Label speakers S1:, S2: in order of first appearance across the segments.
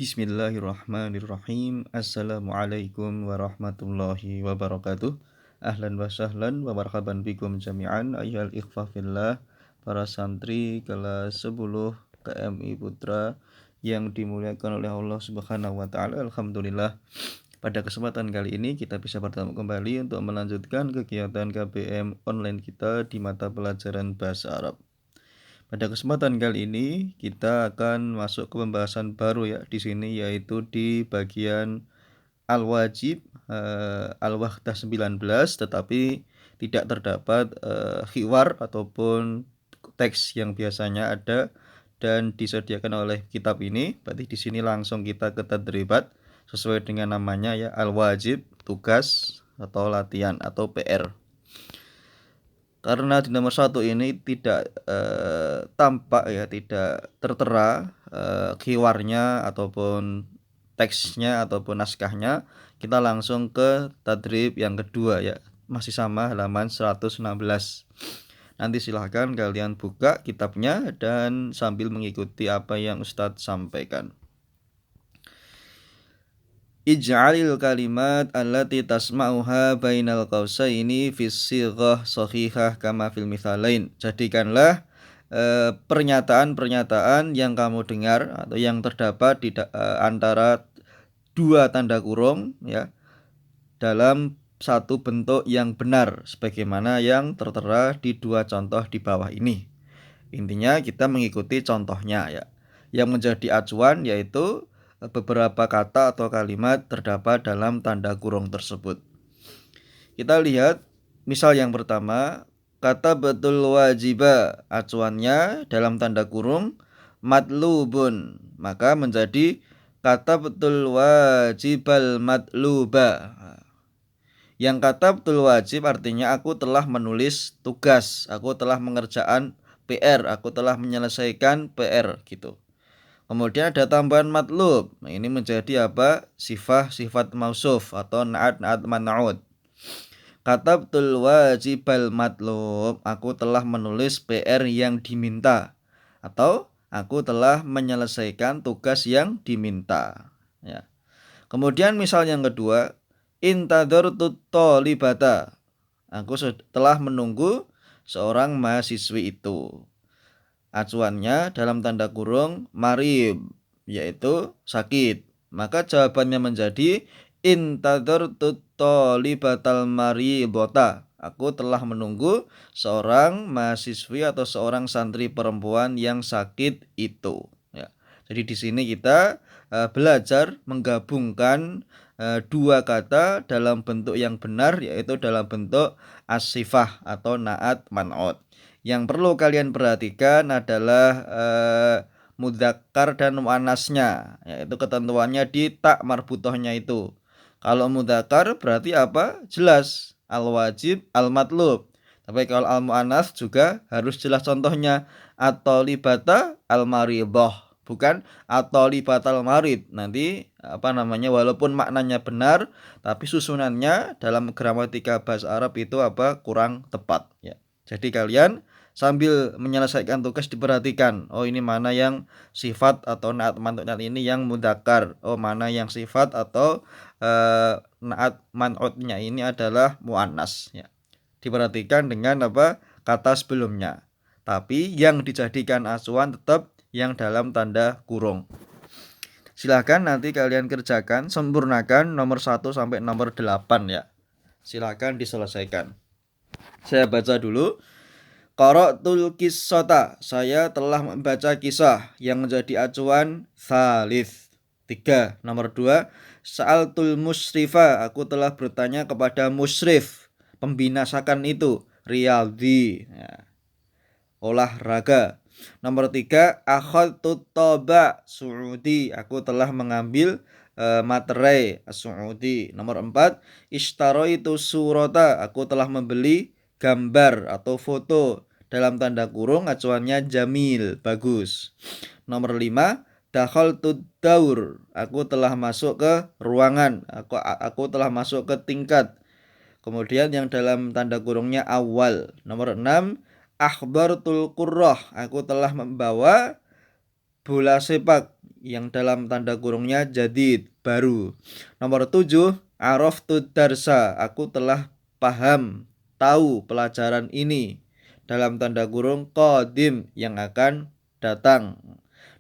S1: Bismillahirrahmanirrahim. Assalamualaikum warahmatullahi wabarakatuh. Ahlan wa sahlan wa marhaban bikum jami'an ayyuhal ikhwah fillah, para santri kelas 10 KMI Putra yang dimuliakan oleh Allah Subhanahu wa taala. Alhamdulillah, pada kesempatan kali ini kita bisa bertemu kembali untuk melanjutkan kegiatan KBM online kita di mata pelajaran bahasa Arab. Pada kesempatan kali ini kita akan masuk ke pembahasan baru ya di sini, yaitu di bagian al-wajib al-wahdah 19, tetapi tidak terdapat khiwar ataupun teks yang biasanya ada dan disediakan oleh kitab ini. Berarti di sini langsung kita ke tadribat sesuai dengan namanya ya, al-wajib, tugas atau latihan atau PR. Karena di nomor 1 ini tidak tampak ya, tidak tertera khiwarnya ataupun teksnya ataupun naskahnya, kita langsung ke tadrib yang kedua ya, masih sama halaman 116. Nanti silahkan kalian buka kitabnya dan sambil mengikuti apa yang Ustadz sampaikan. Ij'alil kalimat allati tasma'uha bainal qausaini fi sighah shahihah kama fil mithalain. Jadikanlah pernyataan-pernyataan yang kamu dengar atau yang terdapat di antara dua tanda kurung ya, dalam satu bentuk yang benar sebagaimana yang tertera di dua contoh di bawah ini. Intinya kita mengikuti contohnya ya. Yang menjadi acuan yaitu beberapa kata atau kalimat terdapat dalam tanda kurung tersebut. Kita lihat misal yang pertama, kata betul wajiba, acuannya dalam tanda kurung matlubun, maka menjadi kata betul wajibal matluba. Yang kata betul wajib artinya aku telah menulis tugas, aku telah mengerjakan PR, aku telah menyelesaikan PR gitu. Kemudian ada tambahan matlub. Nah, ini menjadi apa? Sifat mausuf atau na'at man'ud. Katabtul wajibal matlub, aku telah menulis PR yang diminta, atau aku telah menyelesaikan tugas yang diminta ya. Kemudian misal yang kedua, intadzartu thalibata, aku telah menunggu seorang mahasiswi itu. Acuannya dalam tanda kurung marib, yaitu sakit. Maka jawabannya menjadi intadzartu thalibatal maribota, aku telah menunggu seorang mahasiswi atau seorang santri perempuan yang sakit itu ya. Jadi di sini kita belajar menggabungkan dua kata dalam bentuk yang benar, yaitu dalam bentuk as-sifah atau na'at man'ud. Yang perlu kalian perhatikan adalah mudzakkar dan muannasnya, yaitu ketentuannya di tak marbutohnya itu. Kalau mudzakkar berarti apa? Jelas al-wajib, al-matlub. Tapi kalau al-muannas juga harus jelas contohnya, at-thalibata al-maridah, bukan at-thalibatal marid. Nanti walaupun maknanya benar tapi susunannya dalam gramatika bahasa Arab itu kurang tepat ya. Jadi kalian sambil menyelesaikan tugas diperhatikan, oh ini mana yang sifat atau naat man'udnya ini yang mudzakkar, oh mana yang sifat atau naat man'udnya ini adalah muannas ya. Diperhatikan dengan kata sebelumnya. Tapi yang dijadikan acuan tetap yang dalam tanda kurung. Silakan nanti kalian kerjakan, sempurnakan nomor 1 sampai nomor 8 ya. Silakan diselesaikan. Saya baca dulu. Qara'tul qissata, saya telah membaca kisah, yang menjadi acuan tsalits 3. Nomor 2, sa'altul musrifa, aku telah bertanya kepada musrif, pembinasakan itu, riyadhi ya, olahraga. Nomor 3, akhadtu taba su'udi, aku telah mengambil materai su'udi. Nomor 4, ishtaraitu surata, aku telah membeli gambar atau foto, dalam tanda kurung acuannya jamil, bagus. Nomor 5, dakhaltu daur, aku telah masuk ke ruangan, aku telah masuk ke tingkat. Kemudian yang dalam tanda kurungnya awal. Nomor 6, akhbartul qurrah, aku telah membawa bola sepak yang dalam tanda kurungnya jadid, baru. Nomor 7, araftu darsa, aku telah paham, tahu pelajaran ini, dalam tanda kurung qadim, yang akan datang.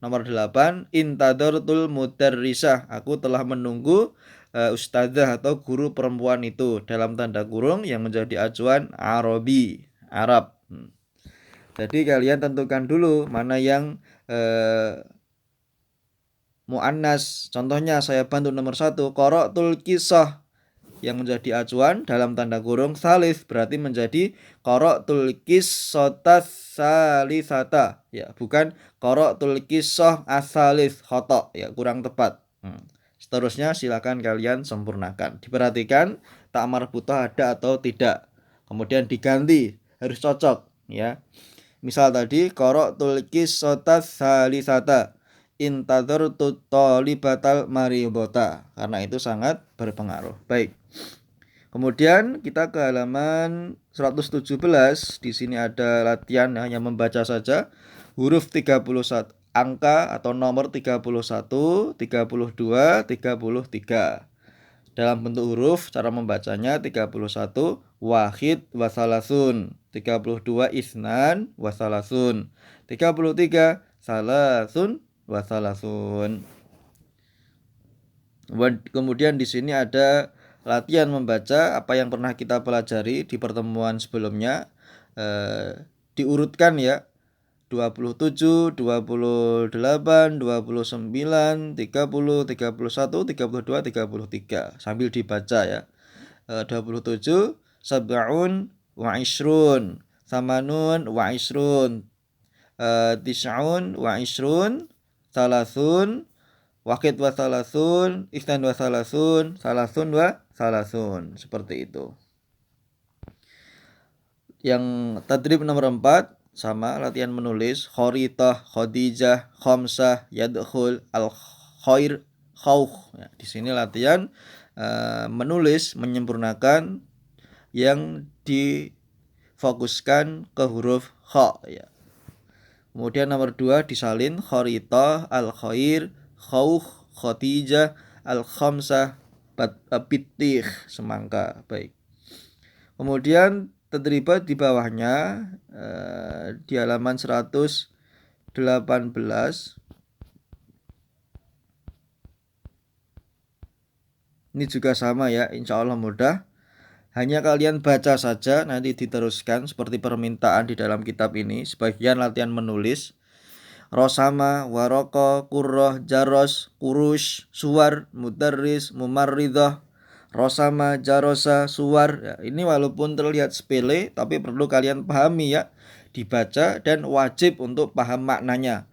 S1: Nomor 8, intadartul mudarrisah, aku telah menunggu ustadzah atau guru perempuan itu, dalam tanda kurung yang menjadi acuan Arabi, Arab. Jadi kalian tentukan dulu mana yang muannas. Contohnya saya bantu nomor 1, qara'tul kisah, yang menjadi acuan dalam tanda kurung salis, berarti menjadi qara'tul qissatas salisata, ya, bukan qara'tul qissah asalis, khata, ya, kurang tepat. Seterusnya silakan kalian sempurnakan. Diperhatikan tak marbutah ada atau tidak. Kemudian diganti, harus cocok, ya. Misal tadi qara'tul qissatas salisata, intadzartu thalibatal maribota, karena itu sangat berpengaruh. Baik. Kemudian kita ke halaman 117. Di sini ada latihan hanya membaca saja huruf 31, angka atau nomor 31, 32, 33. Dalam bentuk huruf, cara membacanya 31 wahid wasalasun, 32 isnan wasalasun, 33 salasun wasalasun. Kemudian di sini ada latihan membaca apa yang pernah kita pelajari di pertemuan sebelumnya. Diurutkan, ya. 27, 28, 29, 30, 31, 32, 33. Sambil dibaca, ya. 27 sab'un wa ishrun, samanun wa ishrun, tis'un wa ishrun, salasun, wakid wa salasun, isnan wa salasun, salasun wa salasun. Seperti itu. Yang tadrib nomor 4 sama, latihan menulis khoritah, khadijah, khamsah, yadkhul, al-khair, khawf. Ya, di sini latihan menulis, menyempurnakan yang difokuskan ke huruf kha, ya. Kemudian nomor 2 disalin khoritah, al-khair, khawf, khadijah, al-khamsah, bitih, semangka. Baik. Kemudian tadribat di bawahnya di halaman 118. Ini juga sama, ya, insya Allah mudah. Hanya kalian baca saja, nanti diteruskan seperti permintaan di dalam kitab ini. Sebagian latihan menulis rosama, waroko, kurroh, jaros, kurush, suwar, mudarris, mumarridah, rosama, jarosa, suwar. Ya, ini walaupun terlihat sepele, tapi perlu kalian pahami, ya. Dibaca dan wajib untuk paham maknanya.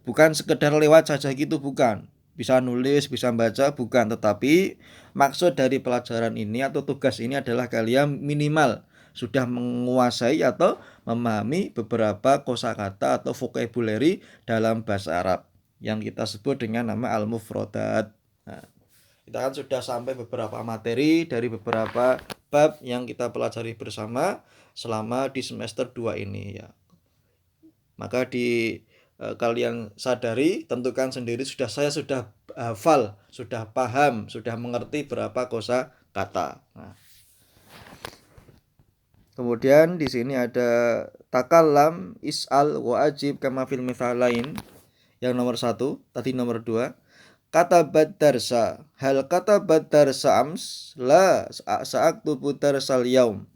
S1: Bukan sekedar lewat saja gitu, bukan. Bisa nulis, bisa baca, bukan. Tetapi maksud dari pelajaran ini atau tugas ini adalah kalian minimal sudah menguasai atau memahami beberapa kosakata atau vocabulary dalam bahasa Arab yang kita sebut dengan nama al-mufradat. Nah, kita kan sudah sampai beberapa materi dari beberapa bab yang kita pelajari bersama selama di semester 2 ini, ya. Maka kalian sadari, tentukan sendiri, saya sudah hafal, sudah paham, sudah mengerti berapa kosakata. Nah, kemudian di sini ada takallam, is'al, wajib kama fil lain. Yang nomor 1, tadi nomor 2. Katabat darsa, hal katabat darsa ams, la sa'aktubu darsal yaum.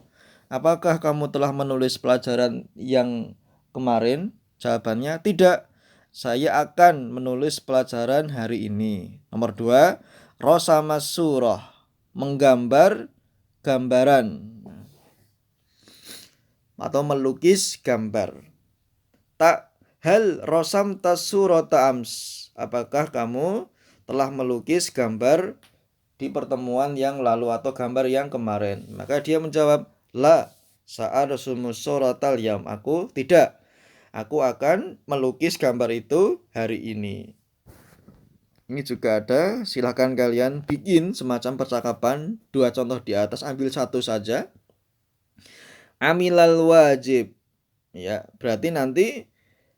S1: Apakah kamu telah menulis pelajaran yang kemarin? Jawabannya tidak. Saya akan menulis pelajaran hari ini. Nomor 2, rosama surah, menggambar gambaran atau melukis gambar. Tak hal rosam tasurata ams, apakah kamu telah melukis gambar di pertemuan yang lalu atau gambar yang kemarin? Maka dia menjawab, la sa'arsumu suratal yaum, aku tidak, aku akan melukis gambar itu hari ini. Ini juga ada, silahkan kalian bikin semacam percakapan. 2 contoh di atas, ambil 1 saja. Amilal wajib, ya, berarti nanti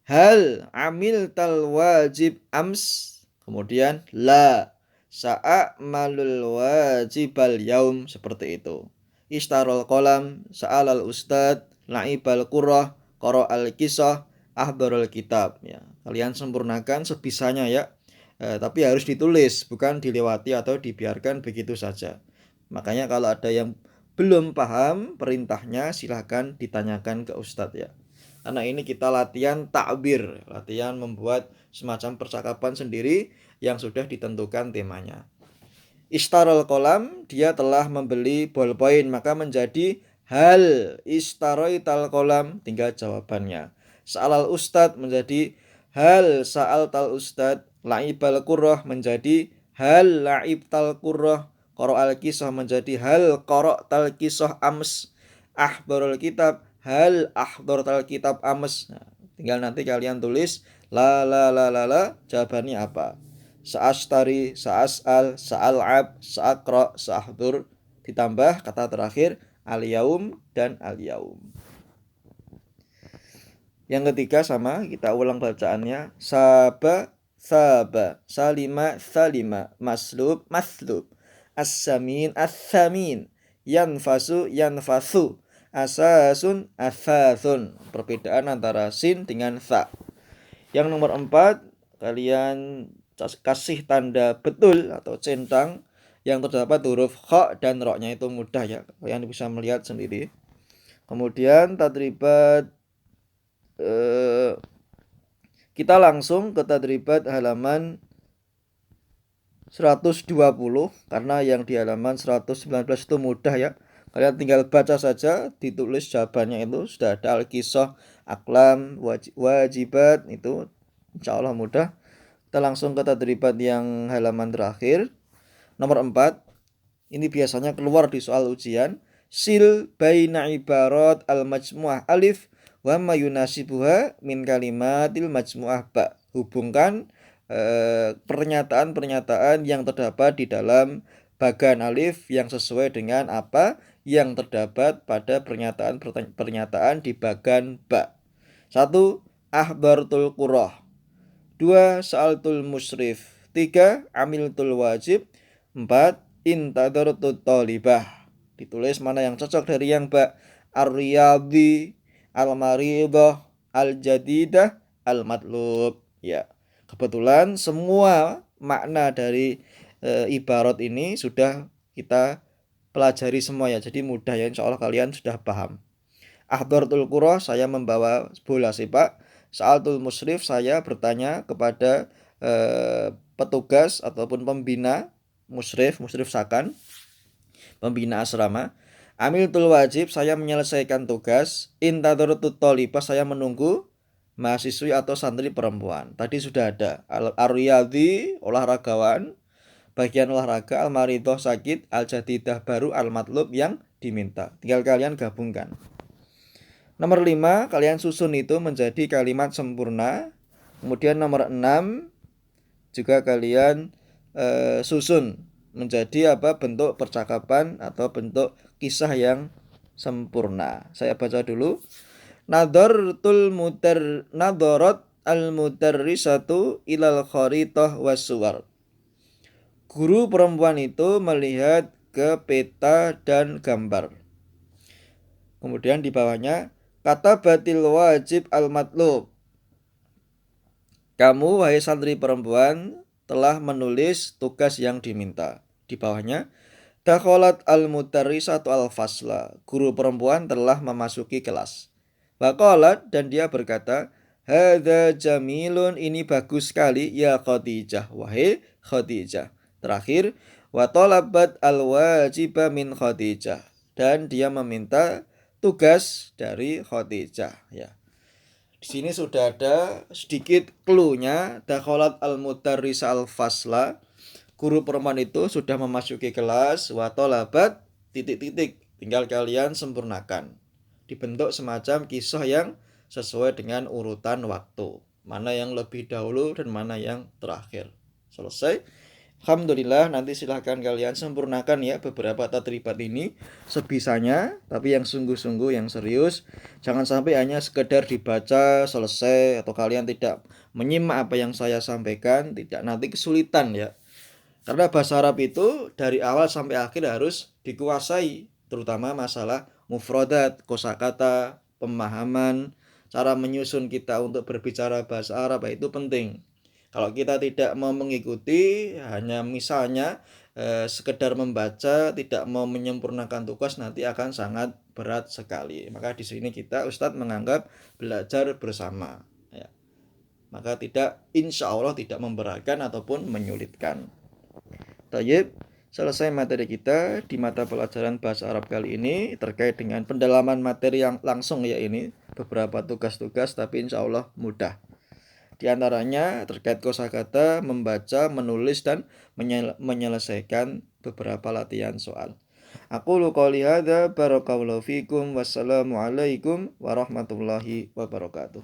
S1: hal amil tal wajib ams, Kemudian la sa'amalul wajibal yaum, seperti itu. Istarol kolam, sa'alal ustad, la'ibal qurrah, qara'al kisah, ahbarul kitab. Ya, kalian sempurnakan sebisanya ya. Tapi harus ditulis, bukan dilewati atau dibiarkan begitu saja. Makanya kalau ada yang belum paham perintahnya, silahkan ditanyakan ke ustadz ya. Karena ini kita latihan takbir, latihan membuat semacam percakapan sendiri yang sudah ditentukan temanya. Istarol kolam, dia telah membeli ballpoint, maka menjadi hal istaroital kolam, tinggal jawabannya. Sa'alal ustad menjadi hal sa'al tal ustad. La'ibal qurrah menjadi hal la'ib tal qurrah. Qara'al kisah menjadi hal qara' tal kisah ams. Ahbarul kitab hal ahdor tal kitab ams. Nah, tinggal nanti kalian tulis la jawabannya apa. Sa'ashtari, sa'as'al, sa'al'ab, sa'aqra, sa'ahdur, ditambah kata terakhir al-yaum dan al-yaum. Yang ketiga sama, kita ulang bacaannya. Saba, saba, salima, salima, maslub, maslub, as-samin, as-samin, yanfasu, yanfasu, asasun, asasun. Perbedaan antara sin dengan sa. Yang nomor 4, kalian kasih tanda betul atau centang yang terdapat huruf kha dan ro-nya, itu mudah ya, kalian bisa melihat sendiri. Kemudian tadribat, kita langsung ke tadribat halaman 120, karena yang di halaman 119 itu mudah ya. Kalian tinggal baca saja, ditulis jawabannya, itu sudah ada al-kisah, aklam, wajibat, itu insya Allah mudah. Kita langsung ke tadribat yang halaman terakhir. Nomor 4. Ini biasanya keluar di soal ujian. Sil baina ibarat al-majmu'ah alif wa ma yunasibuha min kalimatil majmu'ah ba. Hubungkan pernyataan-pernyataan yang terdapat di dalam bagan alif yang sesuai dengan apa yang terdapat pada pernyataan di bagan ba. 1. Ahbartul qurrah. 2. Sa'altul musyrif. 3. Amiltul wajib. 4. Intadartut thalibah. Ditulis mana yang cocok dari yang ba. Ar-riyadhi, al-maridah, al-jadidah, al-matlub. Ya, kebetulan semua makna dari ibarat ini sudah kita pelajari semua ya. Jadi mudah ya, insya Allah kalian sudah paham. Ahdartul qurrah, saya membawa bola sepak. Sa'altul musyrif, saya bertanya kepada petugas ataupun pembina musyrif sakan, pembina asrama. Amiltul wajib, saya menyelesaikan tugas. Intadartut thalibah, saya menunggu mahasiswi atau santri perempuan. Tadi sudah ada. Ar-riyadhi, olahragawan, bagian olahraga. Al-maridah, sakit. Al-jadidah, baru. Al-matlub, yang diminta. Tinggal kalian gabungkan. Nomor 5, kalian susun itu menjadi kalimat sempurna. Kemudian nomor 6 juga kalian susun menjadi bentuk percakapan atau bentuk kisah yang sempurna. Saya baca dulu. Nadaratul nadarat al-mudarrisatu ilal kharitah wassuwar. Guru perempuan itu melihat ke peta dan gambar. Kemudian di bawahnya kata batil wajib al-matlub. Kamu wahai santri perempuan telah menulis tugas yang diminta. Di bawahnya dakhalat al-mudarrisatu al-fasla. Guru perempuan telah memasuki kelas. Waqalat, dan dia berkata, hadza jamilun, ini bagus sekali ya Khadijah, wahai Khadijah. Terakhir, wa talabat al-wajiba min Khadijah, dan dia meminta tugas dari Khadijah ya. Di sini sudah ada sedikit clue-nya. Dakhalat al-mudarrisa al-fasla. Guru perempuan itu sudah memasuki kelas. Wa talabat titik-titik. Tinggal kalian sempurnakan. Dibentuk semacam kisah yang sesuai dengan urutan waktu. Mana yang lebih dahulu dan mana yang terakhir. Selesai. Alhamdulillah, nanti silahkan kalian sempurnakan ya beberapa tadribat ini sebisanya, tapi yang sungguh-sungguh, yang serius. Jangan sampai hanya sekedar dibaca selesai atau kalian tidak menyimak apa yang saya sampaikan, tidak, nanti kesulitan ya. Karena bahasa Arab itu dari awal sampai akhir harus dikuasai, terutama masalah mufradat, kosakata, pemahaman, cara menyusun kita untuk berbicara bahasa Arab itu penting. Kalau kita tidak mau mengikuti, hanya misalnya sekedar membaca, tidak mau menyempurnakan tugas, nanti akan sangat berat sekali. Maka di sini kita Ustadz menganggap belajar bersama. Ya. Maka tidak, insya Allah tidak memberatkan ataupun menyulitkan. Tayyib, selesai materi kita di mata pelajaran bahasa Arab kali ini terkait dengan pendalaman materi yang langsung ya ini. Beberapa tugas-tugas tapi insya Allah mudah. Di antaranya terkait kosakata, membaca, menulis, dan menyelesaikan beberapa latihan soal. Aku qouli hadza barakallahu fikum wassalamualaikum warahmatullahi wabarakatuh.